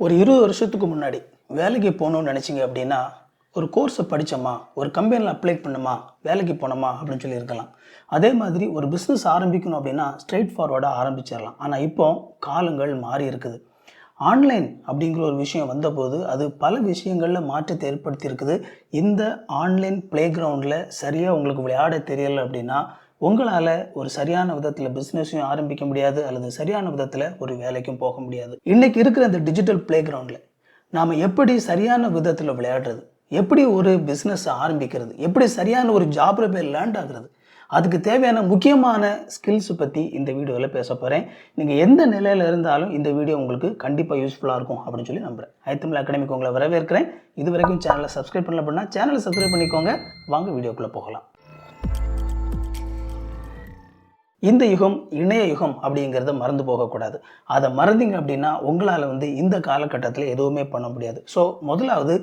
ஒரு 20 வருஷத்துக்கு முன்னாடி வேலைக்கு போகணும்னு நினச்சிங்க அப்படின்னா ஒரு கோர்ஸை படித்தோமா, ஒரு கம்பெனியில் அப்ளை பண்ணோமா, வேலைக்கு போனோமா அப்படின்னு சொல்லி இருக்கலாம். அதே மாதிரி ஒரு பிஸ்னஸ் ஆரம்பிக்கணும் அப்படின்னா ஸ்ட்ரெயிட் ஃபார்வர்டாக ஆரம்பிச்சிடலாம். ஆனால் இப்போ காலங்கள் மாறி இருக்குது. ஆன்லைன் அப்படிங்கிற ஒரு விஷயம் வந்தபோது அது பல விஷயங்களில் மாற்றத்தை ஏற்படுத்தி இருக்குது. இந்த ஆன்லைன் ப்ளே கிரவுண்டில் சரியாக உங்களுக்கு விளையாட தெரியலை அப்படின்னா உங்களால் ஒரு சரியான விதத்தில் பிஸ்னஸையும் ஆரம்பிக்க முடியாது, அல்லது சரியான விதத்தில் ஒரு வேலைக்கும் போக முடியாது. இன்றைக்கி இருக்கிற இந்த டிஜிட்டல் ப்ளே கிரவுண்டில் நாம் எப்படி சரியான விதத்தில் விளையாடுறது, எப்படி ஒரு பிஸ்னஸ் ஆரம்பிக்கிறது, எப்படி சரியான ஒரு ஜாபில் போய் லேண்ட் ஆகுறது, அதுக்கு தேவையான முக்கியமான ஸ்கில்ஸை பற்றி இந்த வீடியோவில் பேச போகிறேன். நீங்கள் எந்த நிலையில் இருந்தாலும் இந்த வீடியோ உங்களுக்கு கண்டிப்பாக யூஸ்ஃபுல்லாக இருக்கும் அப்படின்னு சொல்லி நம்புகிறேன். ஐத்தமிழ் அகாடமிக்கு உங்களை வரவேற்கிறேன். இது வரைக்கும் சேனலை சப்ஸ்கிரைப் பண்ணல அப்படின்னா சேனலை சப்ஸ்கிரைப் பண்ணிக்கோங்க. வாங்க வீடியோக்குள்ளே போகலாம். இந்த யுகம் இணைய யுகம் அப்படிங்கிறத மறந்து போகக்கூடாது. அதை மறந்தீங்க அப்படின்னா உங்களால் இந்த காலகட்டத்தில் எதுவுமே பண்ண முடியாது. ஸோ முதலாவது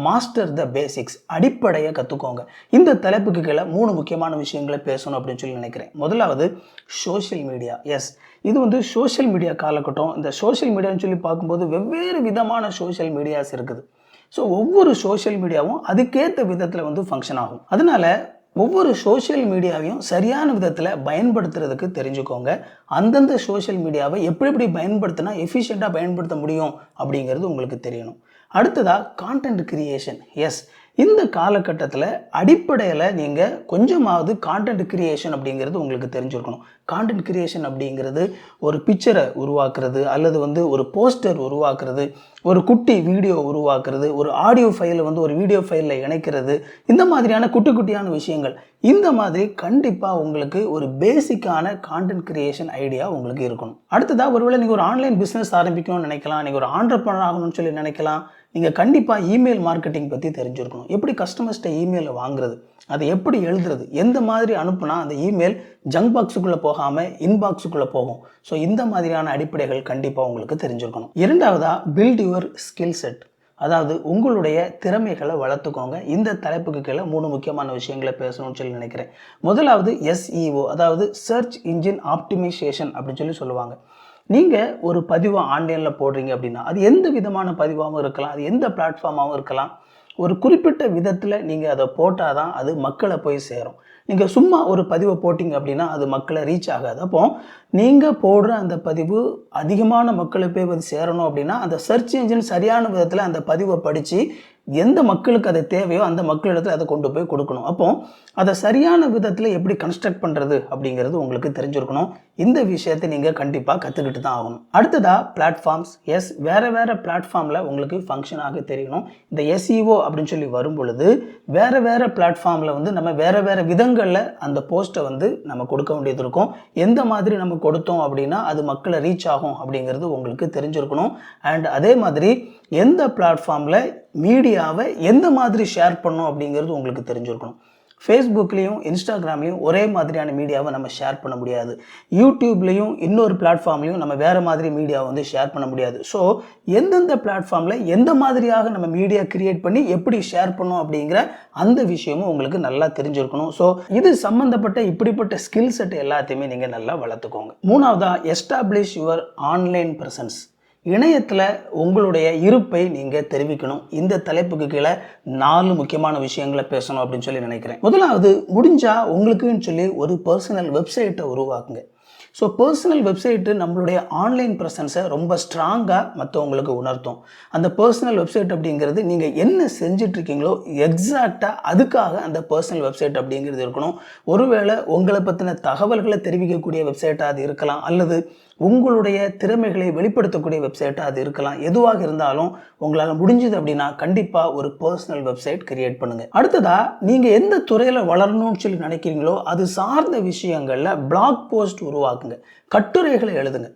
மாஸ்டர் த பேசிக்ஸ், அடிப்படையை கற்றுக்கோங்க. இந்த தலைப்புக்கு கீழே 3 முக்கியமான விஷயங்களை பேசணும் அப்படின்னு சொல்லி நினைக்கிறேன். முதலாவது சோஷியல் மீடியா. எஸ், இது சோஷியல் மீடியா காலகட்டம். இந்த சோஷியல் மீடியான்னு சொல்லி பார்க்கும்போது வெவ்வேறு விதமான சோஷியல் மீடியாஸ் இருக்குது. ஸோ ஒவ்வொரு சோஷியல் மீடியாவும் அதுக்கேற்ற விதத்தில் ஃபங்க்ஷன் ஆகும். அதனால ஒவ்வொரு சோஷியல் மீடியாவையும் சரியான விதத்தில் பயன்படுத்துறதுக்கு தெரிஞ்சுக்கோங்க. அந்தந்த சோஷியல் மீடியாவை எப்படி பயன்படுத்தினா எஃபிஷியண்ட்டாக பயன்படுத்த முடியும் அப்படிங்கிறது உங்களுக்கு தெரியணும். அடுத்ததாக கான்டென்ட் கிரியேஷன். எஸ், இந்த காலகட்டத்தில் அடிப்படையில் நீங்கள் கொஞ்சமாவது கான்டென்ட் கிரியேஷன் அப்படிங்கிறது உங்களுக்கு தெரிஞ்சிருக்கணும். கான்டென்ட் கிரியேஷன் அப்படிங்கிறது ஒரு பிக்சரை உருவாக்குறது, அல்லது ஒரு போஸ்டர் உருவாக்குறது, ஒரு குட்டி வீடியோ உருவாக்குறது, ஒரு ஆடியோ ஃபைலை ஒரு வீடியோ ஃபைலில் இணைக்கிறது, இந்த மாதிரியான குட்டியான விஷயங்கள். இந்த மாதிரி கண்டிப்பாக உங்களுக்கு ஒரு பேசிக்கான கான்டென்ட் கிரியேஷன் ஐடியா உங்களுக்கு இருக்கணும். அடுத்ததாக ஒருவேளை நீங்கள் ஒரு ஆன்லைன் பிஸ்னஸ் ஆரம்பிக்கணும்னு நினைக்கலாம், நீங்கள் ஒரு ஆண்டர்ப்ரனர் ஆகணும்னு சொல்லி நினைக்கலாம். நீங்கள் கண்டிப்பாக இமெயில் மார்க்கெட்டிங் பற்றி தெரிஞ்சிருக்கணும். எப்படி கஸ்டமர்ஸ்ட்டை இமெயிலை வாங்குறது, அதை எப்படி எழுதுறது, எந்த மாதிரி அனுப்புனா அந்த இமெயில் ஜங்க் பாக்ஸுக்குள்ளே போகாமல் இன்பாக்ஸுக்குள்ளே போகும். ஸோ இந்த மாதிரியான அடிப்படைகள் கண்டிப்பாக உங்களுக்கு தெரிஞ்சிருக்கணும். இரண்டாவதாக பில்ட் யுவர் ஸ்கில் செட், அதாவது உங்களுடைய திறமைகளை வளர்த்துக்கோங்க. இந்த தலைப்புக்கு கீழே 3 முக்கியமான விஷயங்களை பேசணும்னு சொல்லி நினைக்கிறேன். முதலாவது SEO, அதாவது சர்ச் இன்ஜின் ஆப்டிமைசேஷன் அப்படின்னு சொல்லுவாங்க. நீங்கள் ஒரு பதிவை ஆன்லைனில் போடுறீங்க அப்படின்னா அது எந்த விதமான பதிவாகவும் இருக்கலாம், அது எந்த பிளாட்ஃபார்மாகவும் இருக்கலாம். ஒரு குறிப்பிட்ட விதத்தில் நீங்கள் அதை போட்டால் தான் அது மக்களை போய் சேரும். நீங்கள் சும்மா ஒரு பதிவை போட்டிங்க அப்படின்னா அது மக்களை ரீச் ஆகாது. அப்போ நீங்கள் போடுற அந்த பதிவு அதிகமான மக்களை போய் சேரணும் அப்படின்னா அந்த சர்ச் இன்ஜின் சரியான விதத்தில் அந்த பதிவை படித்து எந்த மக்களுக்கு அது தேவையோ அந்த மக்களிடத்தில் அதை கொண்டு போய் கொடுக்கணும். அப்போ அதை சரியான விதத்தில் எப்படி கன்ஸ்ட்ரக்ட் பண்ணுறது அப்படிங்கிறது உங்களுக்கு தெரிஞ்சிருக்கணும். இந்த விஷயத்தை நீங்கள் கண்டிப்பாக கற்றுக்கிட்டு தான் ஆகணும். அடுத்ததாக பிளாட்ஃபார்ம்ஸ். எஸ், வேறு பிளாட்ஃபார்மில் உங்களுக்கு ஃபங்க்ஷனாக தெரியணும். இந்த SEO அப்படின்னு சொல்லி வரும் பொழுது வேறு பிளாட்ஃபார்மில் நம்ம வேறு விதங்களில் அந்த போஸ்ட்டை நம்ம கொடுக்க வேண்டியது இருக்கும். எந்த மாதிரி நம்ம கொடுத்தோம் அப்படின்னா அது மக்களை ரீச் ஆகும் அப்படிங்கிறது உங்களுக்கு தெரிஞ்சிருக்கணும். அண்ட் அதே மாதிரி எந்த பிளாட்ஃபார்மில் மீடியாவை எந்த மாதிரி ஷேர் பண்ணணும் அப்படிங்கிறது உங்களுக்கு தெரிஞ்சிருக்கணும். ஃபேஸ்புக்லேயும் இன்ஸ்டாகிராம்லேயும் ஒரே மாதிரியான மீடியாவை நம்ம ஷேர் பண்ண முடியாது. யூடியூப்லேயும் இன்னொரு பிளாட்ஃபார்ம்லேயும் நம்ம வேறு மாதிரி மீடியாவை ஷேர் பண்ண முடியாது. ஸோ எந்தெந்த பிளாட்ஃபார்மில் எந்த மாதிரியாக நம்ம மீடியா கிரியேட் பண்ணி எப்படி ஷேர் பண்ணோம் அப்படிங்கிற அந்த விஷயமும் உங்களுக்கு நல்லா தெரிஞ்சிருக்கணும். ஸோ இது சம்மந்தப்பட்ட இப்படிப்பட்ட ஸ்கில் செட் எல்லாத்தையுமே நீங்கள் நல்லா வளர்த்துக்கோங்க. மூணாவதாக எஸ்டாப்ளிஷ் யுவர் ஆன்லைன் ப்ரெசன்ஸ். இணையத்தில் உங்களுடைய இருப்பை நீங்கள் தெரிவிக்கணும். இந்த தலைப்புக்கு கீழே 4 முக்கியமான விஷயங்களை பேசணும் அப்படின்னு சொல்லி நினைக்கிறேன். முதலாவது, முடிஞ்சால் உங்களுக்குன்னு சொல்லி ஒரு பர்சனல் வெப்சைட்டை உருவாக்குங்க. ஸோ பர்சனல் வெப்சைட்டு நம்மளுடைய ஆன்லைன் ப்ரெசன்ஸை ரொம்ப ஸ்ட்ராங்காக மற்றவங்களுக்கு உணர்த்தும். அந்த பர்சனல் வெப்சைட் அப்படிங்கிறது நீங்கள் என்ன செஞ்சிட்ருக்கீங்களோ எக்ஸாக்டாக அதுக்காக அந்த பர்சனல் வெப்சைட் அப்படிங்கிறது இருக்கணும். ஒருவேளை உங்களை பற்றின தகவல்களை தெரிவிக்கக்கூடிய வெப்சைட்டாக அது இருக்கலாம், அல்லது உங்களுடைய திறமைகளை வெளிப்படுத்தக்கூடிய வெப்சைட்டாக அது இருக்கலாம். எதுவாக இருந்தாலும் உங்களால் முடிஞ்சது அப்படின்னா கண்டிப்பாக ஒரு பர்சனல் வெப்சைட் கிரியேட் பண்ணுங்கள். அடுத்ததாக, நீங்கள் எந்த துறையில் வளரணும்னு சொல்லி நினைக்கிறீங்களோ அது சார்ந்த விஷயங்களில் பிளாக் போஸ்ட் உருவாக்குங்க, கட்டுரைகளை எழுதுங்க.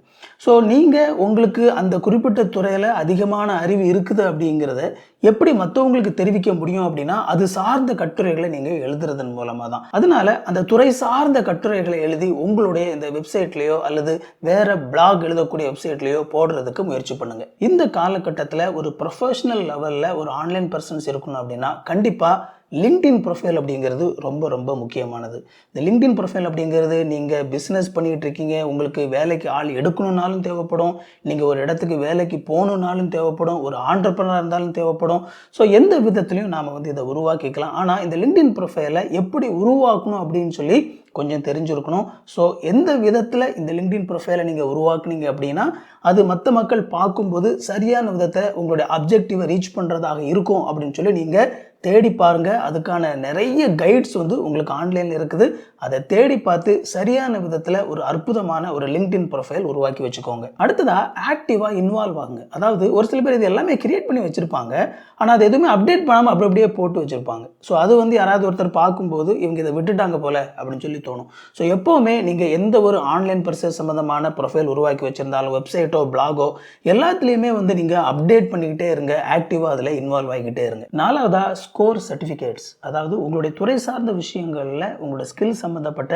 ஸோ நீங்கள் உங்களுக்கு அந்த குறிப்பிட்ட துறையில் அதிகமான அறிவு இருக்குது அப்படிங்கிறத எப்படி மற்றவங்களுக்கு தெரிவிக்க முடியும் அப்படின்னா அது சார்ந்த கட்டுரைகளை நீங்கள் எழுதுறதன் மூலமாக தான். அதனால அந்த துறை சார்ந்த கட்டுரைகளை எழுதி உங்களுடைய இந்த வெப்சைட்லேயோ அல்லது வேறு பிளாக் எழுதக்கூடிய வெப்சைட்லேயோ போடுறதுக்கு முயற்சி பண்ணுங்கள். இந்த காலகட்டத்தில் ஒரு ப்ரொஃபஷனல் லெவலில் ஒரு ஆன்லைன் பர்சன்ஸ் இருக்கணும் அப்படின்னா கண்டிப்பாக லிங்க்டின் ப்ரொஃபைல் அப்படிங்கிறது ரொம்ப ரொம்ப முக்கியமானது. இந்த லிங்க்டின் ப்ரொஃபைல் அப்படிங்கிறது நீங்கள் பிஸ்னஸ் பண்ணிகிட்டு இருக்கீங்க, உங்களுக்கு வேலைக்கு ஆள் எடுக்கணுன்னாலும் தேவைப்படும், நீங்கள் ஒரு இடத்துக்கு வேலைக்கு போகணுன்னாலும் தேவைப்படும், ஒரு ஆண்டர்ப்ரனராக இருந்தாலும் தேவைப்படும். ஸோ எந்த விதத்துலையும் நாம் வந்து இதை உருவாக்கிக்கலாம். ஆனால் இந்த லிங்க்டின் ப்ரொஃபைலை எப்படி உருவாக்கணும் அப்படின்னு சொல்லி கொஞ்சம் தெரிஞ்சிருக்கணும். ஸோ எந்த விதத்தில் இந்த லிங்க்டின் ப்ரொஃபைலை நீங்கள் உருவாக்குனீங்க அப்படின்னா அது மற்ற மக்கள் பார்க்கும்போது சரியான விதத்தை உங்களுடைய அப்ஜெக்டிவை ரீச் பண்ணுறதாக இருக்கும் அப்படின்னு சொல்லி நீங்கள் தேடி பாருங்கள். அதுக்கான நிறைய கைட்ஸ் வந்து உங்களுக்கு ஆன்லைனில் இருக்குது. அதை தேடி பார்த்து சரியான விதத்தில் ஒரு அற்புதமான ஒரு லிங்க்டின் ப்ரொஃபைல் உருவாக்கி வச்சுக்கோங்க. அடுத்ததாக ஆக்டிவாக இன்வால்வ் ஆகுங்க. அதாவது ஒரு சில பேர் இது எல்லாமே கிரியேட் பண்ணி வச்சுருப்பாங்க, ஆனால் அது எதுவுமே அப்டேட் பண்ணாமல் அப்படியே போட்டு வச்சுருப்பாங்க. ஸோ அது வந்து யாராவது ஒருத்தர் பார்க்கும்போது இவங்க இதை விட்டுட்டாங்க போல் அப்படின்னு சொல்லி தோணும். ஸோ எப்போவுமே நீங்கள் எந்த ஒரு ஆன்லைன் பர்சேஸ் சம்மந்தமான ப்ரொஃபைல் உருவாக்கி வச்சுருந்தாலும் வெப்சைட்டோ பிளாகோ எல்லாத்துலேயுமே வந்து நீங்கள் அப்டேட் பண்ணிக்கிட்டே இருங்க, ஆக்டிவாக அதில் இன்வால்வ் ஆகிக்கிட்டே இருங்க. நாலாவதாக ஸ்கோர் சர்டிஃபிகேட்ஸ். அதாவது உங்களுடைய துறை சார்ந்த விஷயங்களில் உங்களோட ஸ்கில் சம்மந்தப்பட்ட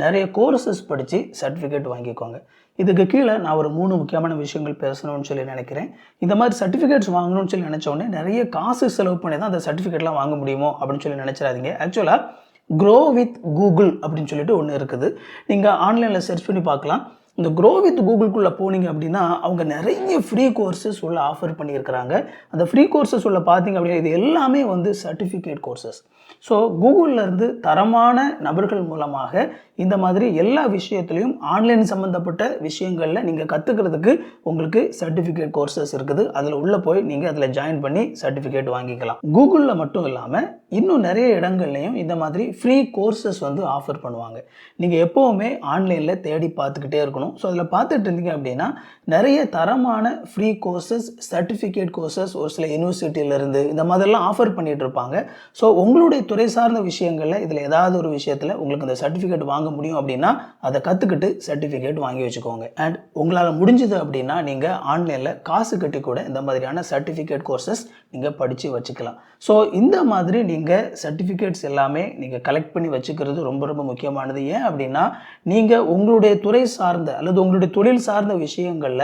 நிறைய கோர்சஸ் படித்து சர்டிஃபிகேட் வாங்கிக்கோங்க. இதுக்கு கீழே நான் ஒரு 3 முக்கியமான விஷயங்கள் பேசணும்னு சொல்லி நினைக்கிறேன். இந்த மாதிரி சர்டிஃபிகேட்ஸ் வாங்கணும்னு சொல்லி நினச்சோடனே நிறைய காசு செலவு பண்ணி தான் அந்த சர்டிஃபிகேட்லாம் வாங்க முடியுமோ அப்படின்னு சொல்லி நினச்சிடாதீங்க. ஆக்சுவலாக க்ரோ வித் கூகுள் அப்படின்னு சொல்லிட்டு ஒன்று இருக்குது. நீங்கள் ஆன்லைனில் சர்ச் பண்ணி பார்க்கலாம். இந்த க்ரோ வித் கூகுள்குள்ளே போனீங்க அப்படின்னா அவங்க நிறைய ஃப்ரீ கோர்சஸ் உள்ள ஆஃபர் பண்ணியிருக்கிறாங்க. அந்த ஃப்ரீ கோர்சஸ் உள்ள பார்த்தீங்க அப்படின்னா இது எல்லாமே வந்து சர்டிஃபிகேட் கோர்சஸ். ஸோ கூகுளிலேருந்து தரமான நபர்கள் மூலமாக இந்த மாதிரி எல்லா விஷயத்துலையும் ஆன்லைன் சம்மந்தப்பட்ட விஷயங்களில் நீங்கள் கற்றுக்கிறதுக்கு உங்களுக்கு சர்டிஃபிகேட் கோர்சஸ் இருக்குது. அதில் உள்ளே போய் நீங்கள் அதில் ஜாயின் பண்ணி சர்டிஃபிகேட் வாங்கிக்கலாம். கூகுளில் மட்டும் இல்லாமல் இன்னும் நிறைய இடங்கள்லையும் இந்த மாதிரி ஃப்ரீ கோர்சஸ் வந்து ஆஃபர் பண்ணுவாங்க. நீங்கள் எப்போவுமே ஆன்லைனில் தேடி பார்த்துக்கிட்டே இருக்கணும். ஸோ அதில் பார்த்துட்டு இருந்தீங்க அப்படின்னா நிறைய தரமான ஃப்ரீ கோர்சஸ், சர்டிஃபிகேட் கோர்சஸ் ஒரு சில யூனிவர்சிட்டியிலேருந்து இந்த மாதிரிலாம் ஆஃபர் பண்ணிகிட்டு இருப்பாங்க. ஸோ உங்களுடைய துறை சார்ந்த விஷயங்களில் இதில் ஏதாவது ஒரு விஷயத்தில் உங்களுக்கு இந்த சர்டிஃபிகேட் வாங்க முடியும் அப்படின்னா அதை கற்றுக்கிட்டு சர்டிஃபிகேட் வாங்கி வச்சுக்கோங்க. அண்ட் உங்களால் முடிஞ்சது அப்படின்னா நீங்கள் ஆன்லைனில் காசு கட்டி கூட இந்த மாதிரியான சர்டிஃபிகேட் கோர்சஸ் நீங்கள் படித்து வச்சுக்கலாம். ஸோ இந்த மாதிரி நீங்கள் சர்டிஃபிகேட்ஸ் எல்லாமே நீங்கள் கலெக்ட் பண்ணி வச்சுக்கிறது ரொம்ப ரொம்ப முக்கியமானது. ஏன் அப்படின்னா நீங்கள் உங்களுடைய துறை சார்ந்த அல்லது உங்களுடைய தொழில் சார்ந்த விஷயங்களில்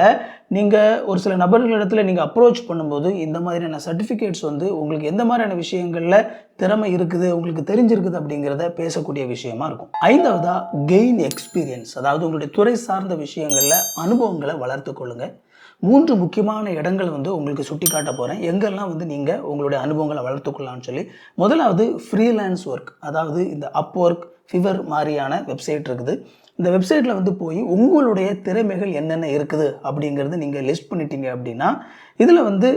நீங்கள் ஒரு சில நபர்களிடத்தில் நீங்கள் அப்ரோச் பண்ணும்போது இந்த மாதிரியான சர்டிஃபிகேட்ஸ் வந்து உங்களுக்கு எந்த மாதிரியான விஷயங்களில் திறமை இருக்குது, உங்களுக்கு தெரிஞ்சிருக்குது அப்படிங்கிறத பேசக்கூடிய விஷயமா இருக்கும். ஐந்தாவதா கெயின் எக்ஸ்பீரியன்ஸ். அதாவது உங்களுடைய துறை சார்ந்த விஷயங்களில் அனுபவங்களை வளர்த்து கொள்ளுங்க. 3 முக்கியமான இடங்கள் வந்து உங்களுக்கு சுட்டி காட்ட போகிறேன், எங்கெல்லாம் வந்து நீங்கள் உங்களுடைய அனுபவங்களை வளர்த்துக்கொள்ளலாம்னு சொல்லி. முதலாவது ஃப்ரீலான்ஸ் ஒர்க். அதாவது இந்த அப்வொர்க், ஃபிவர் மாதிரியான வெப்சைட் இருக்குது. இந்த வெப்சைட்டில் வந்து போய் உங்களுடைய திறமைகள் என்னென்ன இருக்குது அப்படிங்கிறது நீங்கள் லிஸ்ட் பண்ணிட்டீங்க அப்படின்னா இதில் வந்து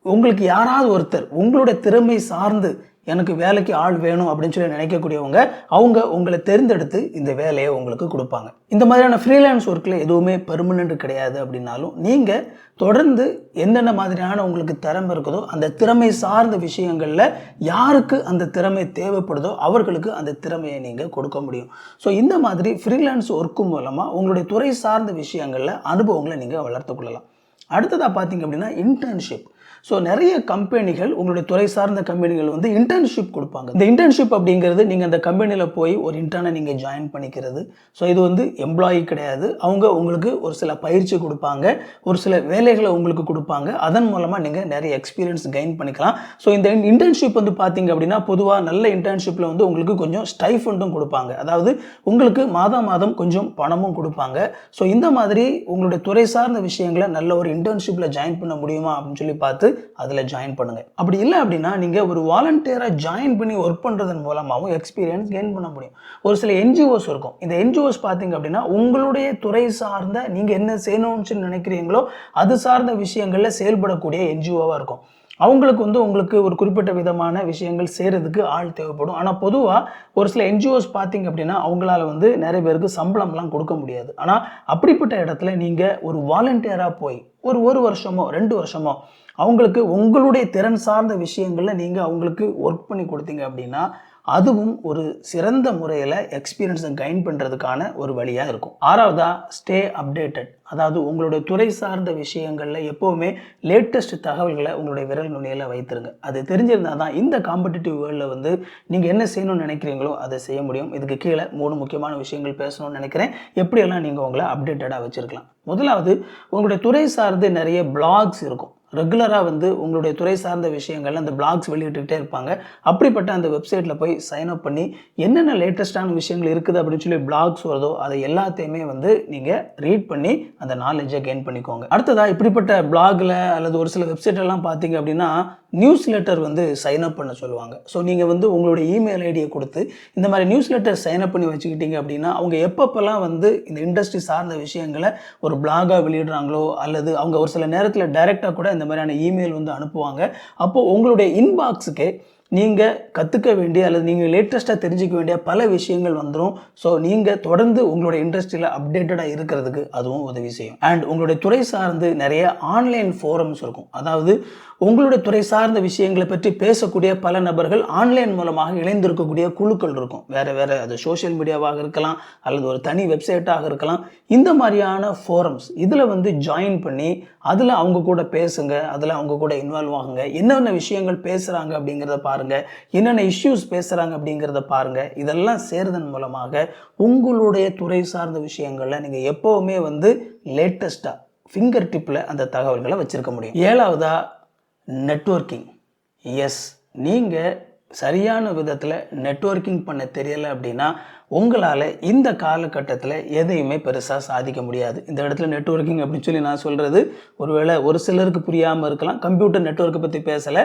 உங்களுக்கு யாராவது ஒருத்தர் உங்களுடைய திறமை சார்ந்து எனக்கு வேலைக்கு ஆள் வேணும் அப்படின்னு சொல்லி நினைக்கக்கூடியவங்க அவங்க உங்களை தேர்ந்தெடுத்து இந்த வேலையை உங்களுக்கு கொடுப்பாங்க. இந்த மாதிரியான ஃப்ரீலான்ஸ் ஒர்க்கில் எதுவுமே பெர்மனெண்ட் கிடையாது அப்படின்னாலும் நீங்கள் தொடர்ந்து என்னென்ன மாதிரியான உங்களுக்கு திறமை இருக்குதோ அந்த திறமை சார்ந்த விஷயங்களில் யாருக்கு அந்த திறமை தேவைப்படுதோ அவர்களுக்கு அந்த திறமையை நீங்கள் கொடுக்க முடியும். ஸோ இந்த மாதிரி ஃப்ரீலான்ஸ் ஒர்க்கு மூலமாக உங்களுடைய துறை சார்ந்த விஷயங்களில் அனுபவங்களை நீங்கள் வளர்த்துக்கொள்ளலாம். அடுத்ததாக பார்த்தீங்க அப்படின்னா இன்டர்ன்ஷிப். ஸோ நிறைய கம்பெனிகள் உங்களுடைய துறை சார்ந்த கம்பெனிகள் வந்து இன்டர்ன்ஷிப் கொடுப்பாங்க. இந்த இன்டர்ன்ஷிப் அப்படிங்கிறது நீங்கள் அந்த கம்பெனியில் போய் ஒரு இன்டர்னை நீங்கள் ஜாயின் பண்ணிக்கிறது. ஸோ இது வந்து எம்ப்ளாயி கிடையாது. அவங்க உங்களுக்கு ஒரு சில பயிற்சி கொடுப்பாங்க, ஒரு சில வேலைகளை உங்களுக்கு கொடுப்பாங்க. அதன் மூலமாக நீங்கள் நிறைய எக்ஸ்பீரியன்ஸ் கெயின் பண்ணிக்கலாம். ஸோ இந்த இன்டர்ன்ஷிப் வந்து பார்த்தீங்க அப்படின்னா பொதுவாக நல்ல இன்டர்ன்ஷிப்பில் வந்து உங்களுக்கு கொஞ்சம் ஸ்டைஃபண்டும் கொடுப்பாங்க. அதாவது உங்களுக்கு மாதம் மாதம் கொஞ்சம் பணமும் கொடுப்பாங்க. ஸோ இந்த மாதிரி உங்களுடைய துறை சார்ந்த விஷயங்களை நல்ல ஒரு இன்டர்ன்ஷிப்பில் ஜாயின் பண்ண முடியுமா அப்படின்னு சொல்லி பார்த்து அதில் ஜாயின் பண்ணுங்க. அப்படி இல்லை அப்படின்னா நீங்கள் ஒரு வாலண்டியராக ஜாயின் பண்ணி ஒர்க் பண்ணுறதன் மூலமாகவும் எக்ஸ்பீரியன்ஸ் கெயின் பண்ண முடியும். ஒரு சில என்ஜிஓஸ் இருக்கும். இந்த என்ஜிஓஸ் பார்த்தீங்க அப்படின்னா உங்களுடைய துறை சார்ந்த நீங்கள் என்ன செய்யணும்னு நினைக்கிறீங்களோ அது சார்ந்த விஷயங்களில் செயல்படக்கூடிய என்ஜிஓவாக இருக்கும். அவங்களுக்கு வந்து உங்களுக்கு ஒரு குறிப்பிட்ட விதமான விஷயங்கள் செய்கிறதுக்கு ஆள் தேவைப்படும். ஆனால் பொதுவாக ஒரு சில என்ஜிஓஸ் பார்த்தீங்க அப்படின்னா அவங்களால வந்து நிறைய பேருக்கு சம்பளம்லாம் கொடுக்க முடியாது. ஆனால் அப்படிப்பட்ட இடத்துல நீங்கள் ஒரு வாலண்டியராக போய் ஒரு வருஷமோ 2 வருஷமோ அவங்களுக்கு உங்களுடைய திறன் சார்ந்த விஷயங்களில் நீங்கள் அவங்களுக்கு ஒர்க் பண்ணி கொடுத்தீங்க அப்படின்னா அதுவும் ஒரு சிறந்த முறையில் எக்ஸ்பீரியன்ஸை கெயின் பண்ணுறதுக்கான ஒரு வழியாக இருக்கும். ஆறாவதா ஸ்டே அப்டேட்டட். அதாவது உங்களுடைய துறை சார்ந்த விஷயங்களில் எப்போவுமே லேட்டஸ்ட் தகவல்களை உங்களுடைய விரல் நுனியில் வைத்திருங்க. அது தெரிஞ்சிருந்தால் தான் இந்த காம்படிட்டிவ் வேர்ல்டில் வந்து நீங்கள் என்ன செய்யணும்னு நினைக்கிறீங்களோ அதை செய்ய முடியும். இதுக்கு கீழே 3 முக்கியமான விஷயங்கள் பேசணும்னு நினைக்கிறேன், எப்படியெல்லாம் நீங்கள் உங்களை அப்டேட்டடாக வச்சுருக்கலாம். முதலாவது உங்களுடைய துறை சார்ந்து நிறைய பிளாக்ஸ் இருக்கும், ரெகுலராக வந்து உங்களுடைய துறை சார்ந்த விஷயங்கள் அந்த பிளாக்ஸ் வெளியிட்டுக்கிட்டே இருப்பாங்க. அப்படிப்பட்ட அந்த வெப்சைட்டில் போய் சைன் அப் பண்ணி என்னென்ன லேட்டஸ்டான விஷயங்கள் இருக்குது அப்படின்னு சொல்லி பிளாக்ஸ் வருதோ அதை எல்லாத்தையுமே வந்து நீங்கள் ரீட் பண்ணி அந்த நாலேஜை கெயின் பண்ணிக்கோங்க. அடுத்ததாக இப்படிப்பட்ட பிளாகில் அல்லது ஒரு சில வெப்சைட்டெல்லாம் பார்த்தீங்க அப்படின்னா நியூஸ் லெட்டர் வந்து சைன் அப் பண்ண சொல்லுவாங்க. ஸோ நீங்கள் வந்து உங்களுடைய இமெயில் ஐடியை கொடுத்து இந்த மாதிரி நியூஸ் லெட்டர் சைன் அப் பண்ணி வச்சுக்கிட்டீங்க அப்படின்னா அவங்க எப்பப்பெல்லாம் வந்து இந்த இண்டஸ்ட்ரி சார்ந்த விஷயங்களை ஒரு பிளாகாக வெளியிடுறாங்களோ அல்லது அவங்க ஒரு சில நேரத்தில் டைரெக்டாக கூட இந்த மாதிரியான இமெயில் வந்து அனுப்புவாங்க. அப்போது உங்களுடைய இன்பாக்ஸுக்கு நீங்கள் கற்றுக்க வேண்டிய அல்லது நீங்கள் லேட்டஸ்ட்டாக தெரிஞ்சிக்க வேண்டிய பல விஷயங்கள் வந்துடும். ஸோ நீங்கள் தொடர்ந்து உங்களுடைய இண்டஸ்ட்ரியில் அப்டேட்டடாக இருக்கிறதுக்கு அதுவும் உதவி செய்யும். அண்ட் உங்களுடைய துறை சார்ந்து நிறைய ஆன்லைன் ஃபோரம்ஸ் இருக்கும். அதாவது உங்களுடைய துறை சார்ந்த விஷயங்களை பற்றி பேசக்கூடிய பல நபர்கள் ஆன்லைன் மூலமாக இணைந்திருக்கக்கூடிய குழுக்கள் இருக்கும். வேறு அது சோஷியல் மீடியாவாக இருக்கலாம் அல்லது ஒரு தனி வெப்சைட்டாக இருக்கலாம். இந்த மாதிரியான ஃபோரம்ஸ் இதில் வந்து ஜாயின் பண்ணி அதில் அவங்க கூட பேசுங்க, அதில் அவங்க கூட இன்வால்வ் ஆகுங்க. என்னென்ன விஷயங்கள் பேசுகிறாங்க அப்படிங்கிறத பாருங்கள், என்னென்ன இஷ்யூஸ் பேசுகிறாங்க அப்படிங்கிறத பாருங்கள். இதெல்லாம் சேர்தன் மூலமாக உங்களுடைய துறை சார்ந்த விஷயங்களில் நீங்கள் எப்போவுமே வந்து லேட்டஸ்ட்டாக ஃபிங்கர் டிப்பில் அந்த தகவல்களை வச்சுருக்க முடியும். ஏழாவதாக நெட்வொர்க்கிங். எஸ், நீங்கள் சரியான விதத்தில் நெட்வொர்க்கிங் பண்ண தெரியலை அப்படின்னா உங்களால் இந்த காலகட்டத்தில் எதையுமே பெருசாக சாதிக்க முடியாது. இந்த இடத்துல நெட்வொர்க்கிங் அப்படின்னு சொல்லி நான் சொல்கிறது ஒருவேளை ஒரு சிலருக்கு புரியாமல் இருக்கலாம். கம்ப்யூட்டர் நெட்வொர்க்கை பற்றி பேசலை.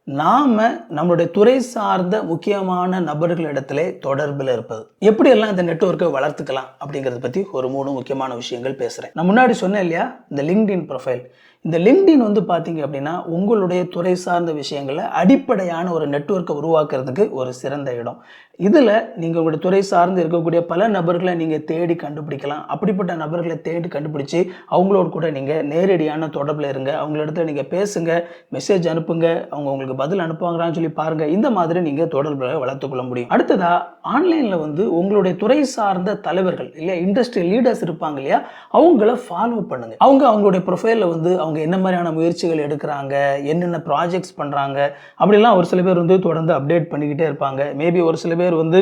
நாம் நம்மளுடைய துறை சார்ந்த முக்கியமான நபர்களிடத்திலே தொடர்பில் இருப்பது, எப்படியெல்லாம் இந்த நெட்வொர்க்கை வளர்த்துக்கலாம் அப்படிங்கிறத பற்றி ஒரு 3 முக்கியமான விஷயங்கள் பேசுகிறேன். நான் முன்னாடி சொன்னேன் இல்லையா, இந்த லிங்க்டின் ப்ரொஃபைல். இந்த லிங்க்டின் வந்து பார்த்தீங்க அப்படின்னா உங்களுடைய துறை சார்ந்த விஷயங்களை அடிப்படையான ஒரு நெட்வொர்க்கை உருவாக்குறதுக்கு ஒரு சிறந்த இடம். இதில் நீங்கள் உங்களுடைய துறை சார்ந்து இருக்கக்கூடிய பல நபர்களை நீங்கள் தேடி கண்டுபிடிக்கலாம். அப்படிப்பட்ட நபர்களை தேடி கண்டுபிடிச்சி அவங்களோட கூட நீங்கள் நேரடியான தொடர்பில் இருங்க. அவங்களிடத்துல நீங்கள் பேசுங்க, மெசேஜ் அனுப்புங்க, அவங்க உங்களுக்கு பதில் அனுப்புவாங்களான்னு சொல்லி பாருங்கள். இந்த மாதிரி நீங்கள் தொடர்புகளை வளர்த்துக்கொள்ள முடியும். அடுத்ததாக ஆன்லைனில் வந்து உங்களுடைய துறை சார்ந்த தலைவர்கள் இல்லையா, இண்டஸ்ட்ரி லீடர்ஸ் இருப்பாங்க இல்லையா, அவங்கள ஃபாலோ பண்ணுங்கள். அவங்களுடைய ப்ரொஃபைலில் வந்து அவங்க என்ன மாதிரியான முயற்சிகள் எடுக்கிறாங்க, என்னென்ன ப்ராஜெக்ட்ஸ் பண்ணுறாங்க அப்படிலாம் ஒரு சில பேர் வந்து தொடர்ந்து அப்டேட் பண்ணிக்கிட்டே இருப்பாங்க. மேபி ஒரு சில பேர் வந்து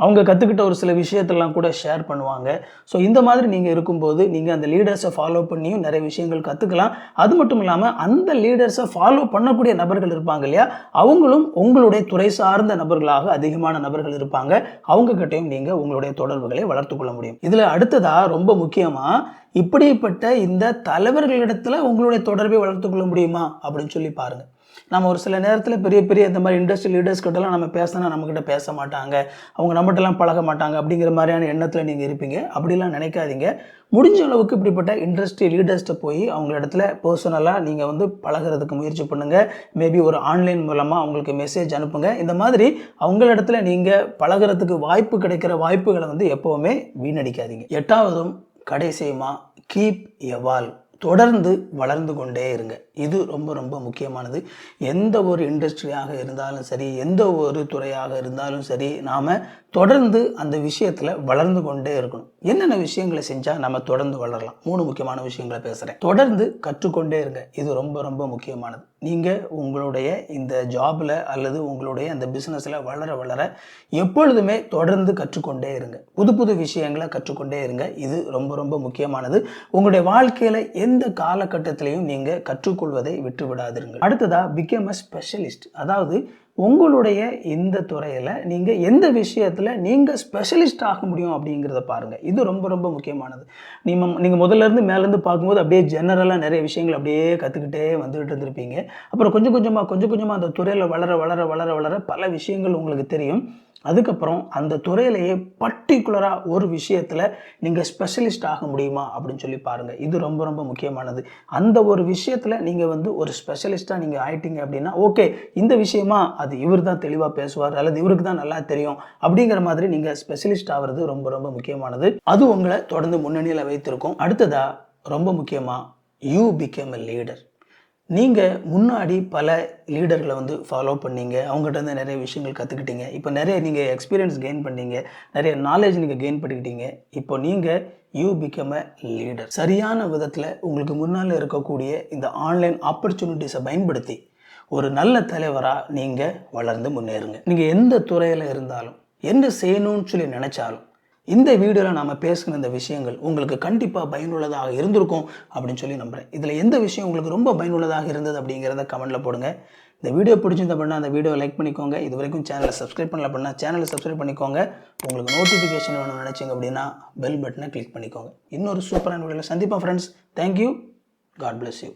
அவங்க கற்றுக்கிட்ட ஒரு சில விஷயத்தெல்லாம் கூட ஷேர் பண்ணுவாங்க. ஸோ இந்த மாதிரி நீங்கள் இருக்கும்போது நீங்கள் அந்த லீடர்ஸை ஃபாலோ பண்ணியும் நிறைய விஷயங்கள் கற்றுக்கலாம். அது மட்டும் இல்லாமல் அந்த லீடர்ஸை ஃபாலோ பண்ணக்கூடிய நபர்கள் இருப்பாங்க இல்லையா, அவங்களும் உங்களுடைய துறை சார்ந்த நபர்களாக அதிகமான நபர்கள் இருப்பாங்க. அவங்கக்கிட்டையும் நீங்கள் உங்களுடைய தொடர்புகளை வளர்த்துக்கொள்ள முடியும். இதில் அடுத்ததாக ரொம்ப முக்கியமாக இப்படிப்பட்ட இந்த தலைவர்களிடத்தில் உங்களுடைய தொடர்பை வளர்த்துக்கொள்ள முடியுமா அப்படின்னு சொல்லி பாருங்கள். நம்ம ஒரு சில நேரத்தில் பெரிய இந்த மாதிரி இண்டஸ்ட்ரி லீடர்ஸ் கிட்டலாம் நம்ம பேசினா நம்மக்கிட்ட பேச மாட்டாங்க, அவங்க நம்மகிட்டலாம் பழக மாட்டாங்க அப்படிங்கிற மாதிரியான எண்ணத்தில் நீங்கள் இருப்பீங்க. அப்படிலாம் நினைக்காதீங்க. முடிஞ்ச அளவுக்கு இப்படிப்பட்ட இண்டஸ்ட்ரி லீடர்ஸ்ட்டை போய் அவங்க இடத்துல பர்சனலாக நீங்கள் வந்து பழகிறதுக்கு முயற்சி பண்ணுங்கள். மேபி ஒரு ஆன்லைன் மூலமாக அவங்களுக்கு மெசேஜ் அனுப்புங்க. இந்த மாதிரி அவங்களிடத்துல நீங்கள் பழகிறதுக்கு வாய்ப்பு கிடைக்கிற வாய்ப்புகளை வந்து எப்போவுமே வீணடிக்காதீங்க. எட்டாவதும் கடைசியுமா, கீப் எவால்வ். தொடர்ந்து வளர்ந்து கொண்டே இருங்க. இது ரொம்ப ரொம்ப முக்கியமானது. எந்த ஒரு இண்டஸ்ட்ரியாக இருந்தாலும் சரி, எந்த ஒரு துறையாக இருந்தாலும் சரி, நாம் தொடர்ந்து அந்த விஷயத்தில் வளர்ந்து கொண்டே இருக்கணும். என்னென்ன விஷயங்களை செஞ்சால் நம்ம தொடர்ந்து வளரலாம்? 3 முக்கியமான விஷயங்களை பேசுகிறேன். தொடர்ந்து கற்றுக்கொண்டே இருங்க. இது ரொம்ப ரொம்ப முக்கியமானது. நீங்கள் உங்களுடைய இந்த ஜாபில் அல்லது உங்களுடைய அந்த பிஸ்னஸில் வளர எப்பொழுதுமே தொடர்ந்து கற்றுக்கொண்டே இருங்க. புது விஷயங்களை கற்றுக்கொண்டே இருங்க. இது ரொம்ப ரொம்ப முக்கியமானது. உங்களுடைய வாழ்க்கையில் எந்த காலகட்டத்திலையும் நீங்கள் கற்றுக்கொள்வதை விட்டு விடாதிருங்கள். அடுத்ததாக பிகம் அ ஸ்பெஷலிஸ்ட். அதாவது உங்களுடைய இந்த துறையில் நீங்கள் எந்த விஷயத்தில் நீங்கள் ஸ்பெஷலிஸ்ட் ஆக முடியும் அப்படிங்கிறத பாருங்கள். இது ரொம்ப ரொம்ப முக்கியமானது. நீங்கள் முதல்லேருந்து மேலேருந்து பார்க்கும்போது அப்படியே ஜெனரலாக நிறைய விஷயங்கள் அப்படியே கற்றுக்கிட்டே வந்துகிட்டு இருந்திருப்பீங்க. அப்புறம் கொஞ்சம் கொஞ்சமாக அந்த துறையில் வளர பல விஷயங்கள் உங்களுக்கு தெரியும். அதுக்கப்புறம் அந்த துறையிலேயே பர்டிகுலராக ஒரு விஷயத்தில் நீங்கள் ஸ்பெஷலிஸ்ட் ஆக முடியுமா அப்படின்னு சொல்லி பாருங்கள். இது ரொம்ப ரொம்ப முக்கியமானது. அந்த ஒரு விஷயத்தில் நீங்கள் வந்து ஒரு ஸ்பெஷலிஸ்ட்டாக நீங்கள் ஆயிட்டீங்க அப்படின்னா ஓகே, இந்த விஷயமா அது இவர் தான் தெளிவாக பேசுவார் அல்லது இவருக்கு தான் நல்லா தெரியும் அப்படிங்கிற மாதிரி நீங்கள் ஸ்பெஷலிஸ்ட் ஆகிறது ரொம்ப ரொம்ப முக்கியமானது. அது உங்களை தொடர்ந்து முன்னணியில் வைத்திருக்கும். அடுத்ததாக ரொம்ப முக்கியமாக யூ பிகம் எ லீடர். நீங்கள் முன்னாடி பல லீடர்களை வந்து ஃபாலோ பண்ணீங்க, அவங்ககிட்ட இருந்து நிறைய விஷயங்கள் கற்றுக்கிட்டீங்க. இப்போ நிறைய நீங்கள் எக்ஸ்பீரியன்ஸ் கெயின் பண்ணீங்க, நிறைய நாலேஜ் நீங்கள் கெயின் பண்ணிக்கிட்டீங்க. இப்போ நீங்கள் யூ பிகம் எ லீடர். சரியான விதத்தில் உங்களுக்கு முன்னால் இருக்கக்கூடிய இந்த ஆன்லைன் ஆப்பர்ச்சுனிட்டிஸை பயன்படுத்தி ஒரு நல்ல தலைவராக நீங்கள் வளர்ந்து முன்னேறுங்க. நீங்கள் எந்த துறையில் இருந்தாலும் என்ன செய்யணும்னு சொல்லி நினச்சாலும் இந்த வீடியோவில் நாம் பேசுகிற இந்த விஷயங்கள் உங்களுக்கு கண்டிப்பாக பயனுள்ளதாக இருந்திருக்கும் அப்படின்னு சொல்லி நம்புகிறேன். இதில் எந்த விஷயம் உங்களுக்கு ரொம்ப பயனுள்ளதாக இருந்தது அப்படிங்கிறத கமெண்ட்டில் போடுங்க. இந்த வீடியோ பிடிச்சிருந்த அப்படின்னா அந்த வீடியோவை லைக் பண்ணிக்கோங்க. இது வரைக்கும் சேனலை சப்ஸ்கிரைப் பண்ணல அப்படின்னா சேனலை சப்ஸ்கிரைப் பண்ணிக்கோங்க. உங்களுக்கு நோட்டிஃபிகேஷன் வேணும்னு நினச்சிங்க அப்படின்னா பெல் பட்டனை கிளிக் பண்ணிக்கோங்க. இன்னொரு சூப்பரான வீடியோவில் சந்திப்போம் friends. Thank you. God bless you.